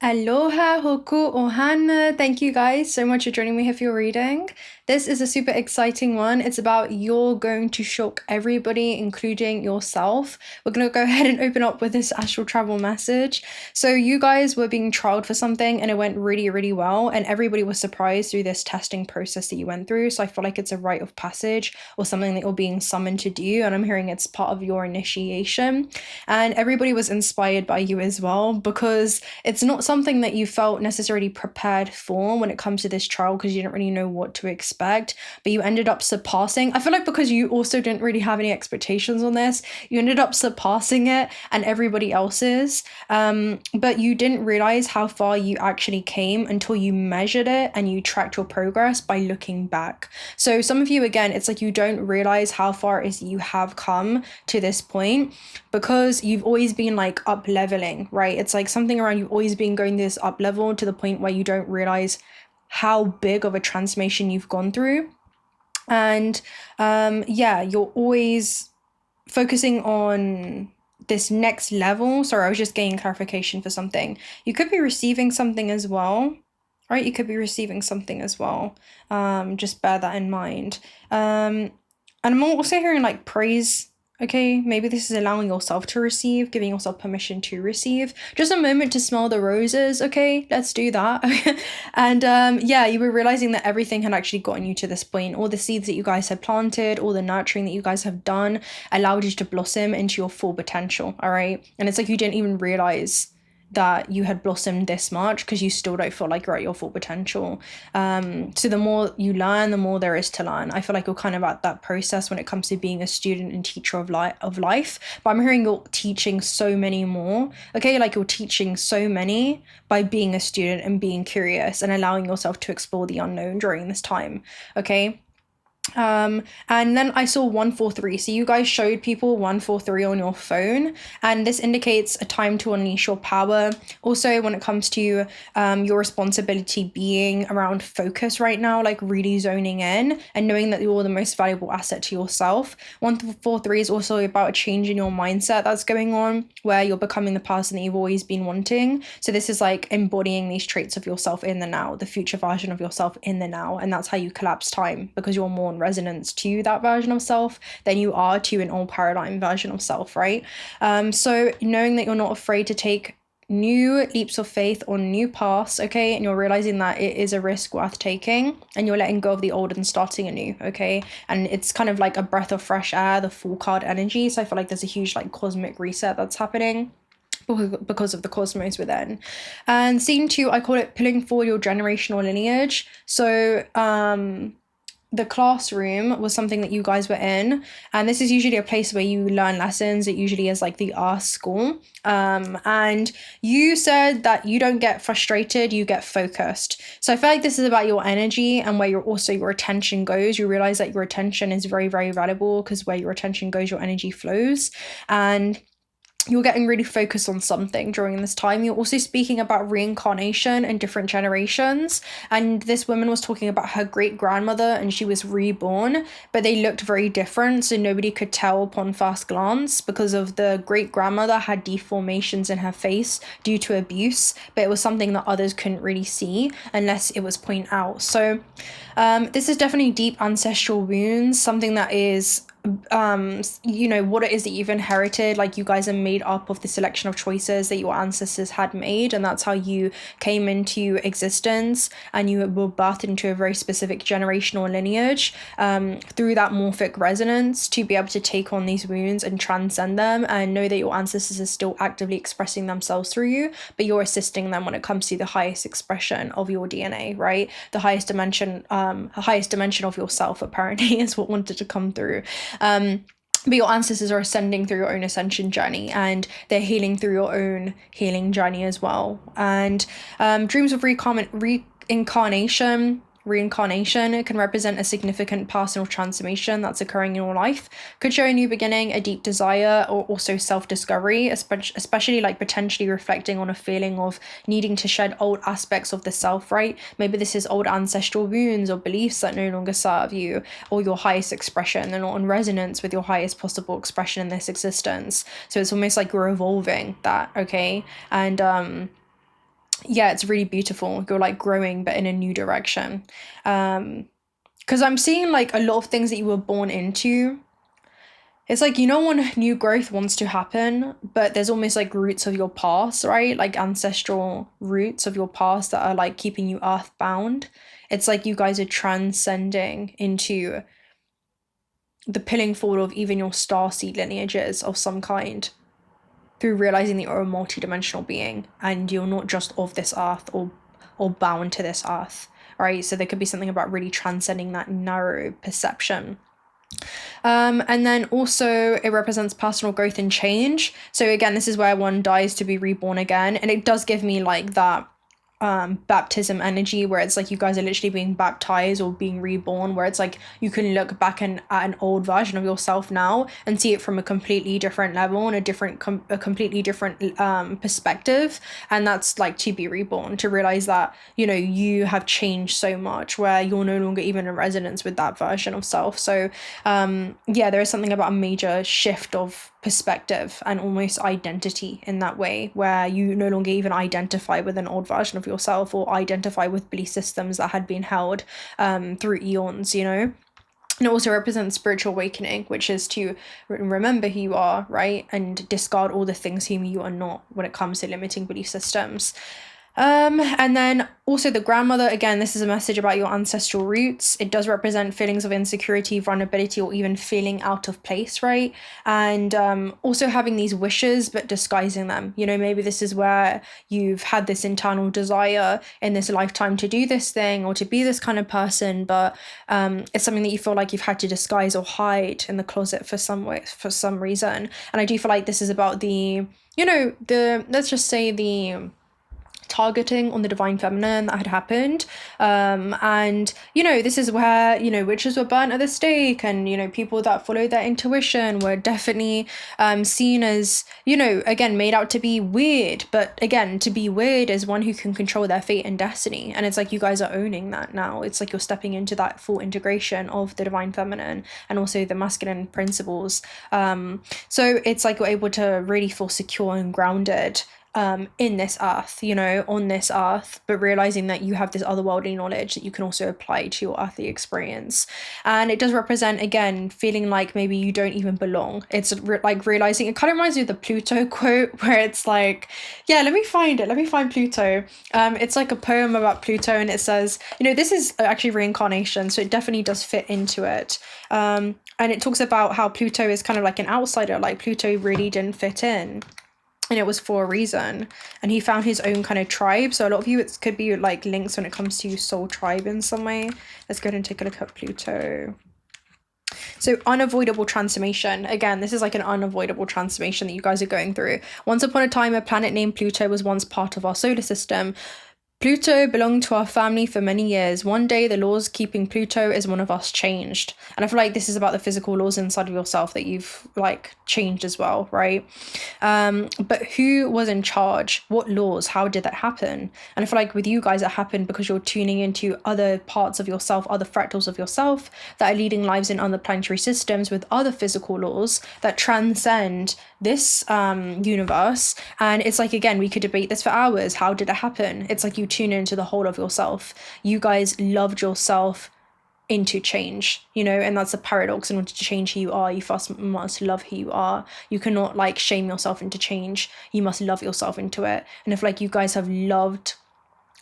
Aloha hoku ohana. Thank you guys so much for joining me here for your reading. This is a super exciting one. It's about you're going to shock everybody, including yourself. We're going to go ahead and open up with this astral travel message. So you guys were being trialed for something and it went really, really well. And everybody was surprised through this testing process that you went through. So I feel like it's a rite of passage or something that you're being summoned to do. And I'm hearing it's part of your initiation. And everybody was inspired by you as well, because it's not something that you felt necessarily prepared for when it comes to this trial, because you didn't really know what to expect, but you ended up surpassing. I feel like because you also didn't really have any expectations on this, you ended up surpassing it and everybody else's, but you didn't realize how far you actually came until you measured it and you tracked your progress by looking back. So some of you, again, it's like you don't realize how far it is you have come to this point, because you've always been like up leveling, right? It's like something around you've always been going this up level to the point where you don't realize how big of a transformation you've gone through. And yeah, you're always focusing on this next level. Sorry, I was just getting clarification for something. You could be receiving something as well, right? You could be receiving something as well. Just bear that in mind. And I'm also hearing like praise. Okay, maybe this is allowing yourself to receive, giving yourself permission to receive. Just a moment to smell the roses, okay? Let's do that. And yeah, you were realizing that everything had actually gotten you to this point. All the seeds that you guys had planted, all the nurturing that you guys have done allowed you to blossom into your full potential, all right? And it's like you didn't even realize that you had blossomed this much because you still don't feel like you're at your full potential. So the more you learn, the more there is to learn. I feel like you're kind of at that process when it comes to being a student and teacher of life. But I'm hearing you're teaching so many more. Okay, like you're teaching so many by being a student and being curious and allowing yourself to explore the unknown during this time. Okay. And then I saw 143. So you guys showed people 143 on your phone, and this indicates a time to unleash your power. Also, when it comes to your responsibility being around focus right now, like really zoning in and knowing that you're the most valuable asset to yourself. 143 is also about a change in your mindset that's going on, where you're becoming the person that you've always been wanting. So this is like embodying these traits of yourself in the now, the future version of yourself in the now, and that's how you collapse time, because you're more in resonance to that version of self than you are to an old paradigm version of self, right? So knowing that you're not afraid to take new leaps of faith on new paths, okay, and you're realizing that it is a risk worth taking, and you're letting go of the old and starting anew, okay? And it's kind of like a breath of fresh air, the full card energy. So I feel like there's a huge like cosmic reset that's happening because of the cosmos within. And scene 2, I call it pulling forward your generational lineage. So the classroom was something that you guys were in, and this is usually a place where you learn lessons. It usually is like the art school, and you said that you don't get frustrated, you get focused. So I feel like this is about your energy and where your attention goes. You realize that your attention is very, very valuable, because where your attention goes, your energy flows. And you're getting really focused on something during this time. You're also speaking about reincarnation and different generations. And this woman was talking about her great-grandmother, and she was reborn, but they looked very different. So nobody could tell upon first glance, because of the great-grandmother had deformations in her face due to abuse, but it was something that others couldn't really see unless it was pointed out. So this is definitely deep ancestral wounds, something that is what it is that you've inherited. Like, you guys are made up of the selection of choices that your ancestors had made, and that's how you came into existence, and you were birthed into a very specific generational lineage through that morphic resonance, to be able to take on these wounds and transcend them, and know that your ancestors are still actively expressing themselves through you, but you're assisting them when it comes to the highest expression of your DNA, right? The highest dimension of yourself, apparently, is what wanted to come through. But your ancestors are ascending through your own ascension journey, and they're healing through your own healing journey as well. And dreams of reincarnation can represent a significant personal transformation that's occurring in your life. Could show a new beginning, a deep desire, or also self-discovery, especially like potentially reflecting on a feeling of needing to shed old aspects of the self, right? Maybe this is old ancestral wounds or beliefs that no longer serve you or your highest expression. They're not in resonance with your highest possible expression in this existence. So it's almost like you're evolving that, okay? And yeah, it's really beautiful. You're like growing, but in a new direction. Because I'm seeing like a lot of things that you were born into. It's like, you know, when new growth wants to happen, but there's almost like roots of your past, right? Like ancestral roots of your past that are like keeping you earthbound. It's like you guys are transcending into the pulling forward of even your starseed lineages of some kind through realizing that you're a multi-dimensional being and you're not just of this earth or bound to this earth, right? So there could be something about really transcending that narrow perception. And then also it represents personal growth and change. So again, this is where one dies to be reborn again, and it does give me like that baptism energy where it's like you guys are literally being baptized or being reborn, where it's like you can look back at an old version of yourself now and see it from a completely different level and a completely different perspective. And that's like to be reborn, to realize that, you know, you have changed so much where you're no longer even in resonance with that version of self. So yeah, there is something about a major shift of perspective and almost identity in that way, where you no longer even identify with an old version of yourself or identify with belief systems that had been held through eons, you know. And it also represents spiritual awakening, which is to remember who you are, right, and discard all the things whom you are not when it comes to limiting belief systems. And then also the grandmother, again, this is a message about your ancestral roots. It does represent feelings of insecurity, vulnerability, or even feeling out of place, right? And also having these wishes, but disguising them. You know, maybe this is where you've had this internal desire in this lifetime to do this thing or to be this kind of person, but it's something that you feel like you've had to disguise or hide in the closet for some reason. And I do feel like this is about the, you know, let's just say the targeting on the divine feminine that had happened, and you know, this is where, you know, witches were burnt at the stake, and you know, people that followed their intuition were definitely seen as, you know, again, made out to be weird. But again, to be weird is one who can control their fate and destiny, and it's like you guys are owning that now. It's like you're stepping into that full integration of the divine feminine and also the masculine principles, so it's like you're able to really feel secure and grounded in this earth, you know, on this earth, but realizing that you have this otherworldly knowledge that you can also apply to your earthly experience. And it does represent, again, feeling like maybe you don't even belong. It's like realizing, it kind of reminds me of the Pluto quote, where it's like, yeah, let me find Pluto. It's like a poem about Pluto, and it says, you know, this is actually reincarnation, so it definitely does fit into it. And it talks about how Pluto is kind of like an outsider, like Pluto really didn't fit in. And it was for a reason, and he found his own kind of tribe. So a lot of you, it could be like links when it comes to soul tribe in some way. Let's go ahead and take a look at Pluto. So unavoidable transformation. Again, this is like an unavoidable transformation that you guys are going through. Once upon a time, a planet named Pluto was once part of our solar system. Pluto belonged to our family for many years. One day, the laws keeping Pluto as one of us changed. And I feel like this is about the physical laws inside of yourself that you've like changed as well, right? But who was in charge? What laws? How did that happen? And I feel like with you guys, it happened because you're tuning into other parts of yourself, other fractals of yourself that are leading lives in other planetary systems with other physical laws that transcend this universe. And it's like, again, we could debate this for hours. How did it happen? It's like you tune into the whole of yourself. You guys loved yourself into change, you know, and that's a paradox. In order to change who you are, you first must love who you are. You cannot like shame yourself into change. You must love yourself into it. And if like you guys have loved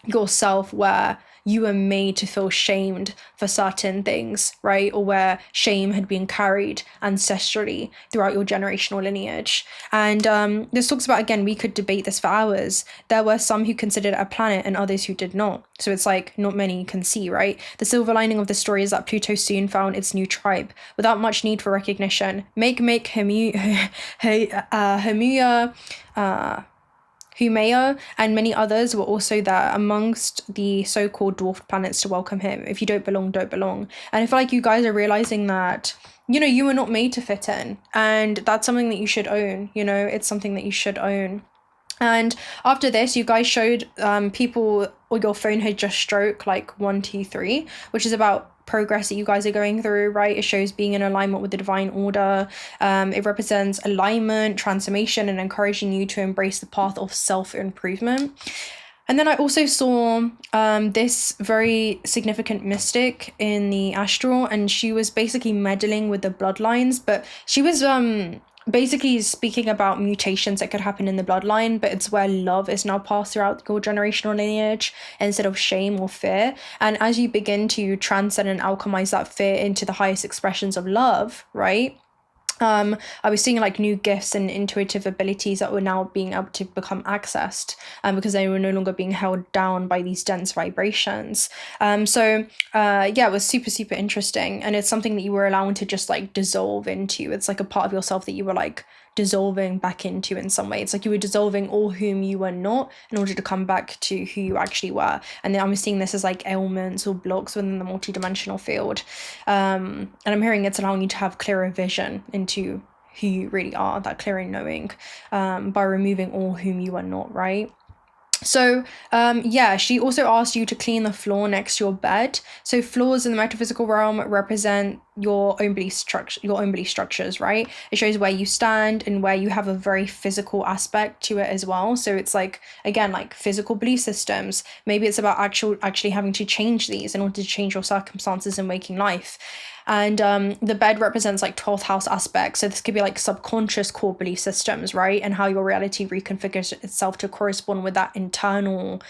yourself where you were made to feel shamed for certain things, right? Or where shame had been carried ancestrally throughout your generational lineage. And this talks about, again, we could debate this for hours. There were some who considered it a planet and others who did not. So it's like not many can see, right? The silver lining of the story is that Pluto soon found its new tribe without much need for recognition. Haumea and many others were also there amongst the so-called dwarfed planets to welcome him. If you don't belong, don't belong. And I feel like you guys are realizing that, you know, you were not made to fit in. And that's something that you should own, you know, it's something that you should own. And after this, you guys showed people, or your phone had just struck like 1, 2, 3, which is about progress that you guys are going through, right? It shows being in alignment with the divine order. It represents alignment, transformation, and encouraging you to embrace the path of self-improvement. And then I also saw this very significant mystic in the astral, and she was basically meddling with the bloodlines, but she was basically speaking about mutations that could happen in the bloodline, but it's where love is now passed throughout your generational lineage instead of shame or fear. And as you begin to transcend and alchemize that fear into the highest expressions of love, right? I was seeing like new gifts and intuitive abilities that were now being able to become accessed because they were no longer being held down by these dense vibrations. Yeah, it was super, super interesting. And it's something that you were allowing to just like dissolve into. It's like a part of yourself that you were like dissolving back into in some way. It's like you were dissolving all whom you were not in order to come back to who you actually were. And then I'm seeing this as like ailments or blocks within the multidimensional field. And I'm hearing it's allowing you to have clearer vision into who you really are, that clearer knowing, by removing all whom you are not, right? So yeah, she also asked you to clean the floor next to your bed. So floors in the metaphysical realm represent your own belief structures, right? It shows where you stand and where you have a very physical aspect to it as well. So it's like, again, like physical belief systems. Maybe it's about actually having to change these in order to change your circumstances in waking life. And the bed represents like 12th house aspects. So this could be like subconscious core belief systems, right? And how your reality reconfigures itself to correspond with that internal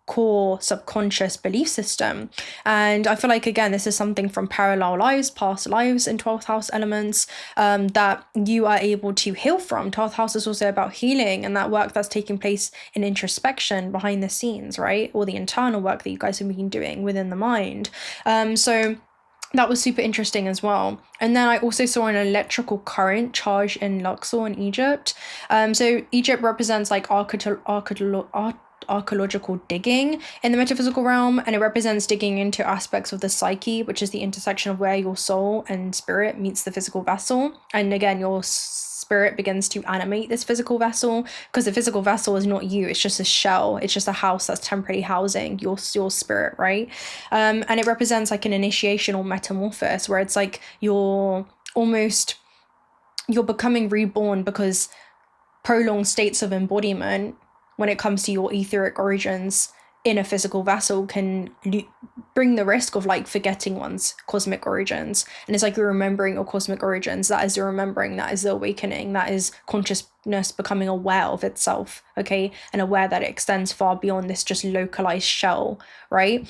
core subconscious belief system. And I feel like, again, this is something from parallel lives, past lives in 12th house elements that you are able to heal from. 12th house is also about healing and that work that's taking place in introspection behind the scenes, right? Or the internal work that you guys have been doing within the mind. So that was super interesting as well. And then I also saw an electrical current charge in Luxor in Egypt. So Egypt represents like archaeological digging in the metaphysical realm, and it represents digging into aspects of the psyche, which is the intersection of where your soul and spirit meets the physical vessel. And again, your spirit begins to animate this physical vessel, because the physical vessel is not you, it's just a shell, it's just a house that's temporarily housing your spirit, right? And it represents like an initiation or metamorphosis, where it's like you're becoming reborn, because prolonged states of embodiment when it comes to your etheric origins in a physical vessel can bring the risk of like forgetting one's cosmic origins. And it's like you're remembering your cosmic origins. That is the remembering, that is the awakening, that is consciousness becoming aware of itself, okay? And aware that it extends far beyond this just localized shell, right?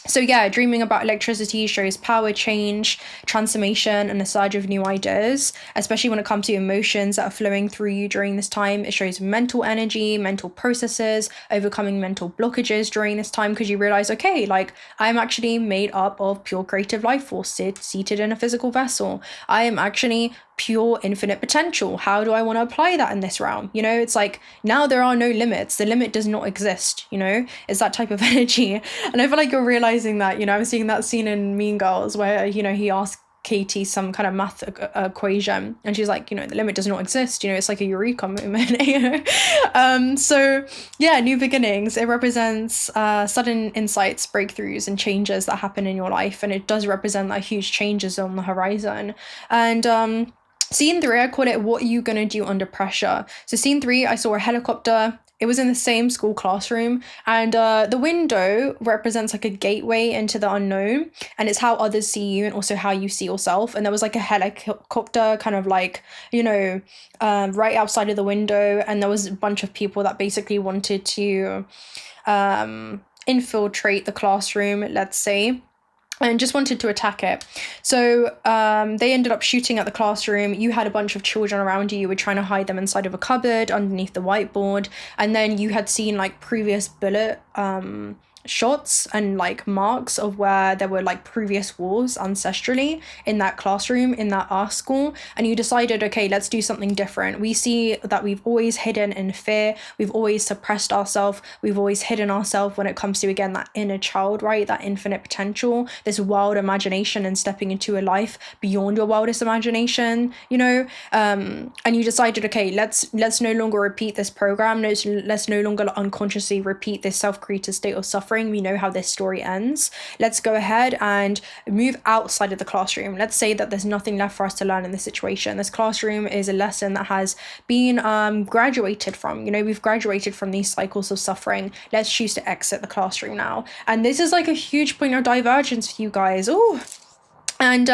So yeah, dreaming about electricity shows power, change, transformation, and a surge of new ideas, especially when it comes to emotions that are flowing through you during this time. It shows mental energy, mental processes, overcoming mental blockages during this time, because you realize, okay, like I'm actually made up of pure creative life force seated in a physical vessel. I am actually pure infinite potential. How do I want to apply that in this realm? You know, it's like now there are no limits. The limit does not exist, you know? It's that type of energy. And I feel like you're realizing that, you know, I'm seeing that scene in Mean Girls where, you know, he asks Katie some kind of math equation and she's like, you know, the limit does not exist. You know, it's like a eureka moment. You know? So yeah, new beginnings. It represents sudden insights, breakthroughs, and changes that happen in your life, and it does represent like huge changes on the horizon. And scene 3, I call it what are you gonna do under pressure. So scene 3, I saw a helicopter. It was in the same school classroom, and the window represents like a gateway into the unknown, and it's how others see you and also how you see yourself. And there was like a helicopter kind of like, you know, right outside of the window, and there was a bunch of people that basically wanted to infiltrate the classroom, let's say, and just wanted to attack it. So they ended up shooting at the classroom. You had a bunch of children around you. You were trying to hide them inside of a cupboard underneath the whiteboard. And then you had seen like previous bullet shots and like marks of where there were like previous wars ancestrally in that classroom, in that art school. And you decided, okay, let's do something different. We see that we've always hidden in fear. We've always suppressed ourselves. We've always hidden ourselves when it comes to, again, that inner child, right? That infinite potential, this wild imagination, and stepping into a life beyond your wildest imagination, you know? And you decided, okay, let's no longer repeat this program. Let's no longer unconsciously repeat this self-created state of suffering suffering. We know how this story ends. Let's go ahead and move outside of the classroom. Let's say that there's nothing left for us to learn in this situation. This classroom is a lesson that has been graduated from. You know, we've graduated from these cycles of suffering. Let's choose to exit the classroom now. And this is like a huge point of divergence for you guys. Oh, and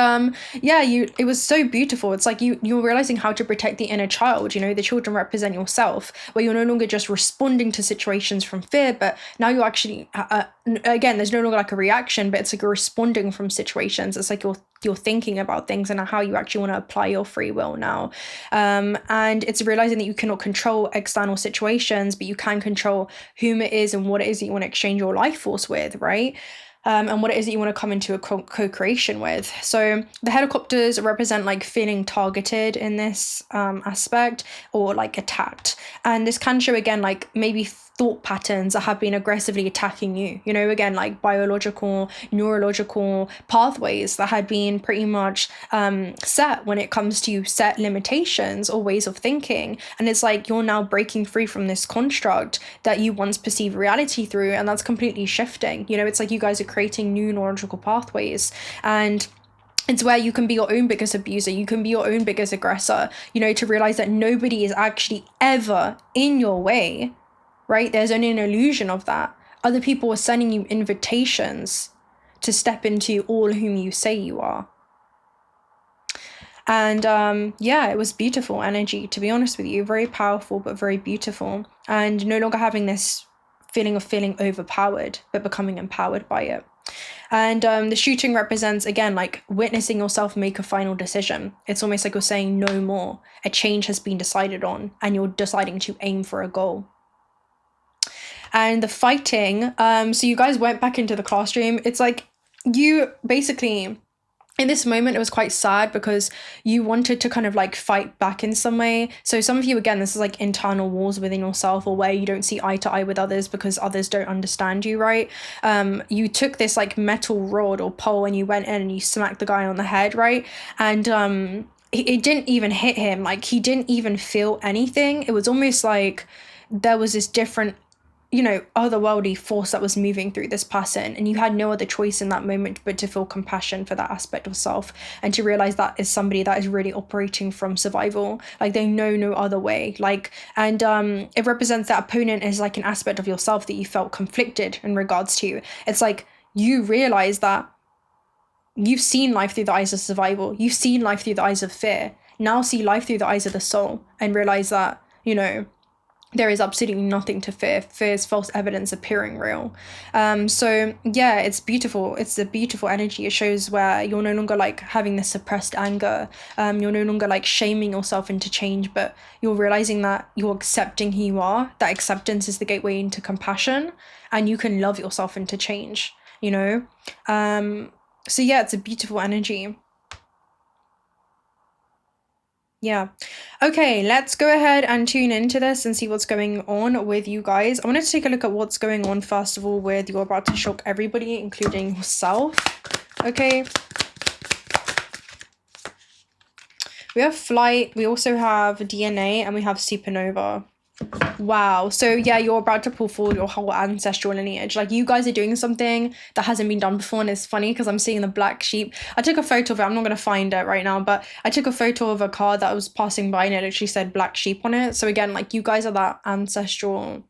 yeah, it was so beautiful. It's like you're realizing how to protect the inner child. You know, the children represent yourself, where you're no longer just responding to situations from fear, but now you're actually again, there's no longer like a reaction, but it's like you're responding from situations. It's like you're thinking about things and how you actually want to apply your free will now. And it's realizing that you cannot control external situations, but you can control whom it is and what it is that you want to exchange your life force with, right? And what it is that you want to come into a co-creation with. So the helicopters represent like feeling targeted in this aspect, or like attacked. And this can show again like maybe thought patterns that have been aggressively attacking you, you know, again, like biological, neurological pathways that had been pretty much set when it comes to set limitations or ways of thinking. And it's like you're now breaking free from this construct that you once perceived reality through, and that's completely shifting. You know, it's like you guys are creating new neurological pathways, and it's where you can be your own biggest abuser, you can be your own biggest aggressor, you know, to realize that nobody is actually ever in your way, right? There's only an illusion of that. Other people are sending you invitations to step into all whom you say you are. And yeah, it was beautiful energy, to be honest with you. Very powerful, but very beautiful. And no longer having this feeling of feeling overpowered, but becoming empowered by it. And the shooting represents, again, like witnessing yourself make a final decision. It's almost like you're saying no more. A change has been decided on, and you're deciding to aim for a goal. And the fighting, so you guys went back into the classroom. It's like you basically, in this moment, it was quite sad because you wanted to kind of like fight back in some way. So some of you, again, this is like internal wars within yourself, or where you don't see eye to eye with others because others don't understand you, right? You took this like metal rod or pole and you went in and you smacked the guy on the head, right? And it didn't even hit him. Like he didn't even feel anything. It was almost like there was this different, you know, otherworldly force that was moving through this person, and you had no other choice in that moment but to feel compassion for that aspect of self, and to realize that is somebody that is really operating from survival. Like they know no other way. Like, and it represents that opponent as like an aspect of yourself that you felt conflicted in regards to. It's like you realize that you've seen life through the eyes of survival, you've seen life through the eyes of fear. Now see life through the eyes of the soul and realize that, you know, there is absolutely nothing to fear. Fear is false evidence appearing real. So yeah, it's beautiful. It's a beautiful energy. It shows where you're no longer like having this suppressed anger. You're no longer like shaming yourself into change, but you're realizing that you're accepting who you are. That acceptance is the gateway into compassion, and you can love yourself into change, you know? So yeah, it's a beautiful energy. Yeah. Okay, let's go ahead and tune into this and see what's going on with you guys. I wanted to take a look at what's going on, first of all, with you're about to shock everybody, including yourself. Okay. We have flight, we also have DNA, and we have supernova. Wow. So yeah, you're about to pull forward your whole ancestral lineage. Like you guys are doing something that hasn't been done before, and it's funny because I'm seeing the black sheep. I took a photo of it. I'm not going to find it right now, but I took a photo of a car that was passing by and it literally said black sheep on it. So again, like you guys are that ancestral,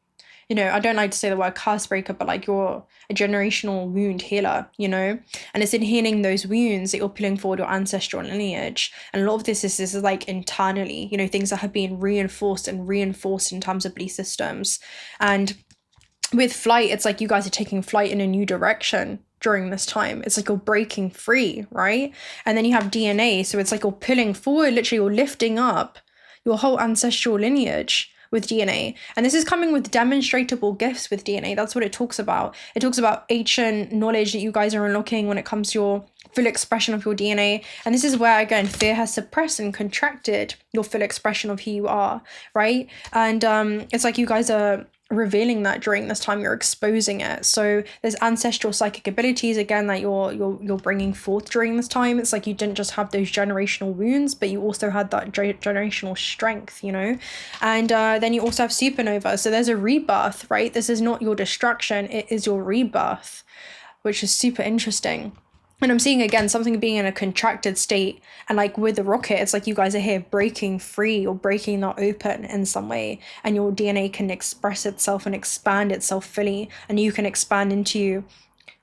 you know, I don't like to say the word curse breaker, but like you're a generational wound healer, you know, and it's in healing those wounds that you're pulling forward your ancestral lineage. And a lot of this is like internally, you know, things that have been reinforced in terms of belief systems. And with flight, it's like you guys are taking flight in a new direction during this time. It's like you're breaking free, right? And then you have DNA, so it's like you're pulling forward, literally you're lifting up your whole ancestral lineage with DNA. And this is coming with demonstratable gifts with DNA. That's what it talks about. It talks about ancient knowledge that you guys are unlocking when it comes to your full expression of your DNA. And this is where, again, fear has suppressed and contracted your full expression of who you are, right? And it's like you guys are revealing that during this time. You're exposing it. So there's ancestral psychic abilities again that you're bringing forth during this time. It's like you didn't just have those generational wounds, but you also had that generational strength, you know. And then you also have supernova. So there's a rebirth, right? This is not your destruction, it is your rebirth, which is super interesting. And I'm seeing again something being in a contracted state, and like with the rocket, it's like you guys are here breaking free or breaking that open in some way, and your DNA can express itself and expand itself fully, and you can expand into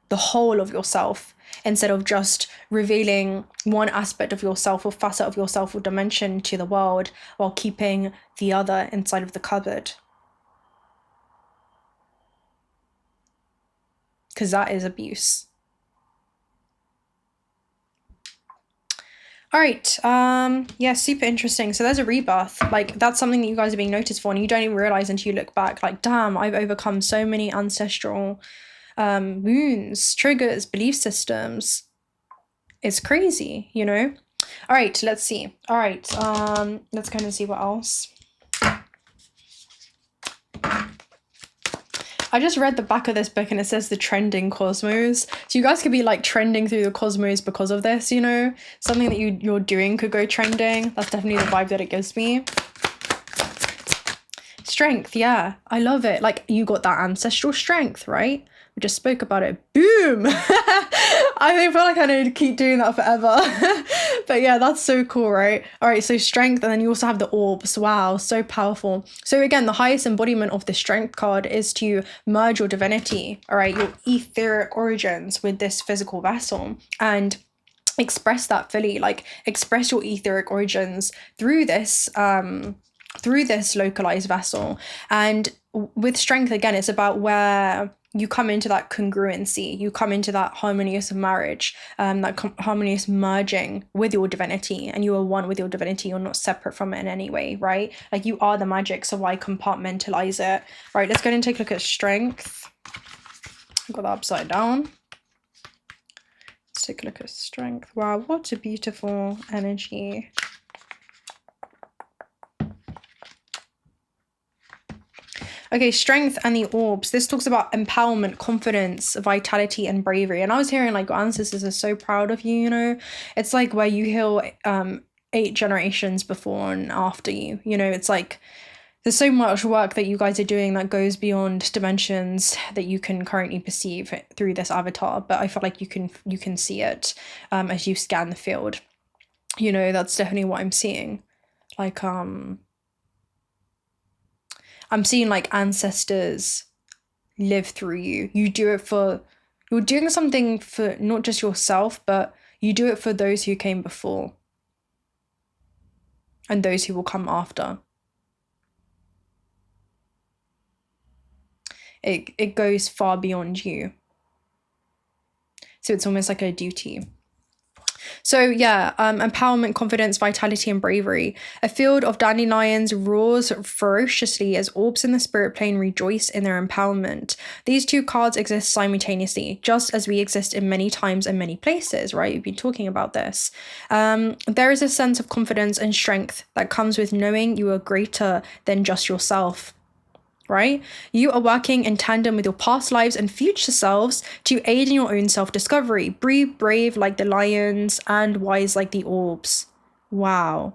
the whole of yourself instead of just revealing one aspect of yourself or facet of yourself or dimension to the world while keeping the other inside of the cupboard. Because that is abuse. All right, yeah, super interesting. So there's a rebirth. Like, that's something that you guys are being noticed for, and you don't even realize until you look back, like, damn, I've overcome so many ancestral wounds, triggers, belief systems. It's crazy, you know. All right, let's see. All right, let's go and see what else. I just read the back of this book and it says the trending cosmos. So you guys could be like trending through the cosmos because of this, you know? Something that you're doing could go trending. That's definitely the vibe that it gives me. Strength, yeah. I love it. Like, you got that ancestral strength, right? We just spoke about it. Boom! I feel like I need to keep doing that forever. But yeah, that's so cool, right? All right, so strength, and then you also have the orbs. Wow, so powerful. So again, the highest embodiment of the strength card is to merge your divinity, all right, your etheric origins with this physical vessel, and express that fully. Like, express your etheric origins through this localized vessel. And with strength, again, it's about where you come into that congruency, you come into that harmonious marriage, that harmonious merging with your divinity, and you are one with your divinity. You're not separate from it in any way, right? Like, you are the magic, so why compartmentalize it? Right, let's go ahead and take a look at strength. I've got that upside down. Let's take a look at strength. Wow, what a beautiful energy. Okay, strength and the orbs. This talks about empowerment, confidence, vitality, and bravery. And I was hearing like your ancestors are so proud of you, you know? It's like where you heal 8 generations before and after you. You know, it's like there's so much work that you guys are doing that goes beyond dimensions that you can currently perceive through this avatar. But I feel like you can see it as you scan the field. You know, that's definitely what I'm seeing. Like, I'm seeing like ancestors live through you. You do it for, you're doing something for not just yourself, but you do it for those who came before and those who will come after. It goes far beyond you. So it's almost like a duty. So yeah, empowerment, confidence, vitality, and bravery. A field of dandelions roars ferociously as orbs in the spirit plane rejoice in their empowerment. These two cards exist simultaneously, just as we exist in many times and many places, right? We've been talking about this. There is a sense of confidence and strength that comes with knowing you are greater than just yourself. Right? You are working in tandem with your past lives and future selves to aid in your own self-discovery. Be brave like the lions and wise like the orbs. Wow.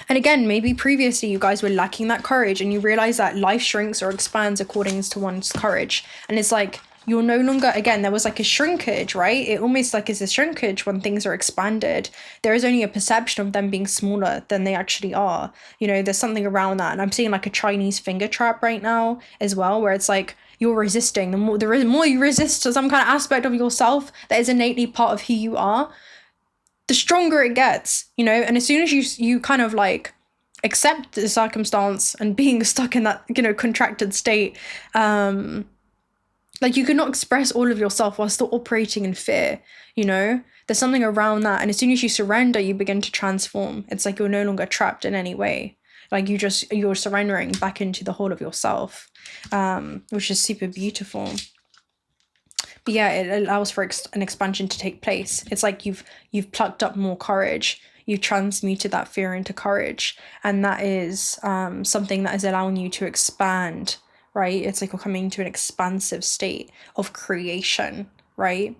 And again, maybe previously you guys were lacking that courage and you realize that life shrinks or expands according to one's courage. And it's like, you're no longer, again, there was like a shrinkage, right? It almost like is a shrinkage when things are expanded. There is only a perception of them being smaller than they actually are. You know, there's something around that. And I'm seeing like a Chinese finger trap right now as well, where it's like you're resisting. The more you resist to some kind of aspect of yourself that is innately part of who you are, the stronger it gets, you know? And as soon as you kind of like accept the circumstance and being stuck in that, you know, contracted state, like you cannot express all of yourself while still operating in fear, you know? There's something around that. And as soon as you surrender, you begin to transform. It's like you're no longer trapped in any way. Like you're surrendering back into the whole of yourself, which is super beautiful. But yeah, it allows for an expansion to take place. It's like you've plucked up more courage. you transmuted that fear into courage. And that is something that is allowing you to expand, right? It's like you're coming to an expansive state of creation, right?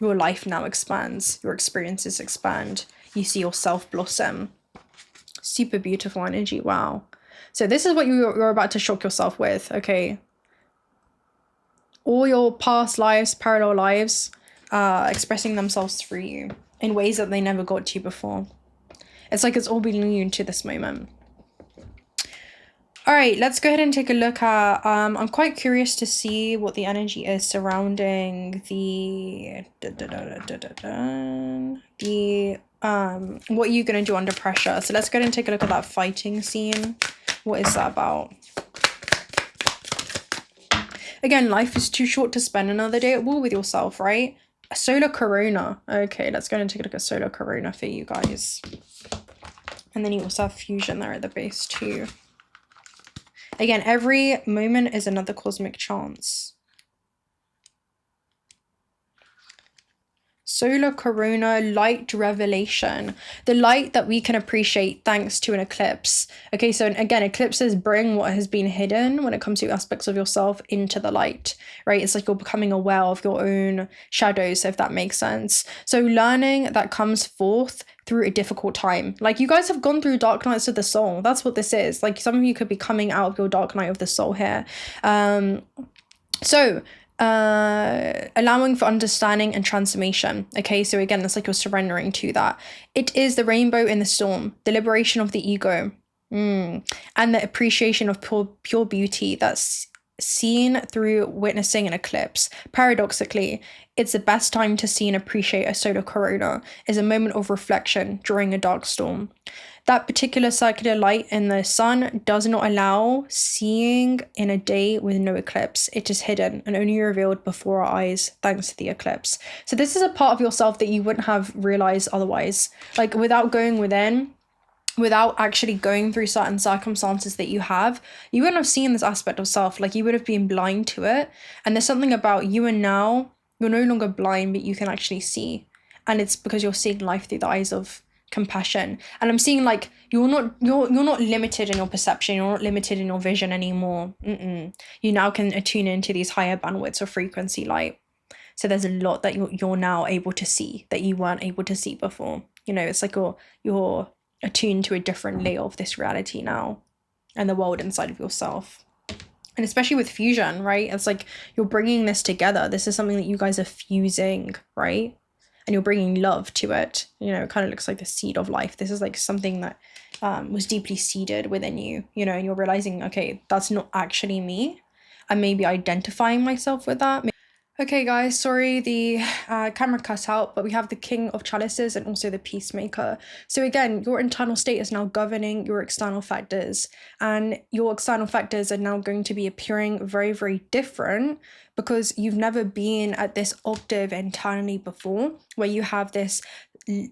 Your life now expands, your experiences expand, you see yourself blossom. Super beautiful energy. Wow. So this is what you're about to shock yourself with, okay? All your past lives, parallel lives, expressing themselves through you in ways that they never got to before. It's like it's all been new to this moment. All right, let's go ahead and take a look at, I'm quite curious to see what the energy is surrounding what you're going to do under pressure. So let's go ahead and take a look at that fighting scene. What is that about? Again, life is too short to spend another day at war with yourself, right? A solar corona. Okay, let's go ahead and take a look at solar corona for you guys. And then you also have fusion there at the base too. Again, every moment is another cosmic chance. Solar corona, light revelation, the light that we can appreciate thanks to an eclipse. Okay, so again, eclipses bring what has been hidden when it comes to aspects of yourself into the light, right? It's like you're becoming aware of your own shadows, if that makes sense. So learning that comes forth through a difficult time. Like you guys have gone through dark nights of the soul. That's what this is. Like some of you could be coming out of your dark night of the soul here. Allowing for understanding and transformation. Okay, so again, it's like you're surrendering to that. It is the rainbow in the storm, the liberation of the ego, and the appreciation of pure beauty that's seen through witnessing an eclipse. Paradoxically, it's the best time to see and appreciate a solar corona is a moment of reflection during a dark storm. That particular circular light in the sun does not allow seeing in a day with no eclipse. It is hidden and only revealed before our eyes thanks to the eclipse. So this is a part of yourself that you wouldn't have realized otherwise. Like without going within, without actually going through certain circumstances that you wouldn't have seen this aspect of self. Like you would have been blind to it. And there's something about you and now you're no longer blind, but you can actually see. And it's because you're seeing life through the eyes of compassion. And I'm seeing like you're not limited in your perception, you're not limited in your vision anymore. You now can attune into these higher bandwidths of frequency light. So there's a lot that you're now able to see that you weren't able to see before. You know, it's like you're attuned to a different layer of this reality now and the world inside of yourself. And especially with fusion, right? It's like you're bringing this together. This is something that you guys are fusing, right? And you're bringing love to it. You know, it kind of looks like the seed of life. This is like something that was deeply seeded within you, you know, and you're realizing, okay, that's not actually me. I'm maybe identifying myself with that. Okay guys, sorry the camera cut out, but we have the King of Chalices and also the Peacemaker. So again, your internal state is now governing your external factors, and your external factors are now going to be appearing very, very different because you've never been at this octave internally before where you have this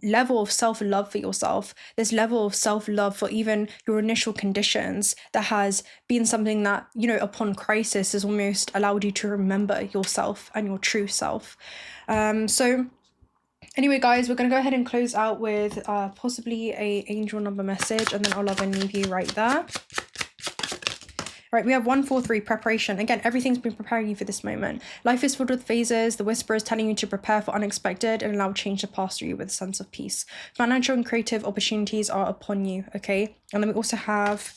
level of self-love for yourself, this level of self-love for even your initial conditions that has been something that, you know, upon crisis has almost allowed you to remember yourself and your true self. So anyway guys, we're going to go ahead and close out with possibly a angel number message, and then I'll love and leave you right there. Right, we have 143, preparation. Again, everything's been preparing you for this moment. Life is filled with phases. The whisper is telling you to prepare for unexpected and allow change to pass through you with a sense of peace. Financial and creative opportunities are upon you, okay? And then we also have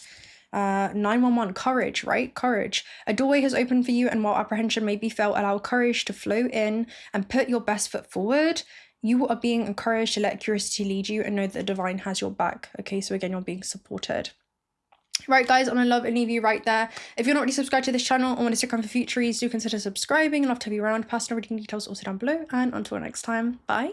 911, courage, right? Courage. A doorway has opened for you, and while apprehension may be felt, allow courage to flow in and put your best foot forward. You are being encouraged to let curiosity lead you and know that the divine has your back, okay? So again, you're being supported. Right guys, I'm gonna love and leave you right there. If you're not already subscribed to this channel and want to stick around for future reads, do consider subscribing. I'd love to have you around. Personal reading details also down below, and until next time, bye.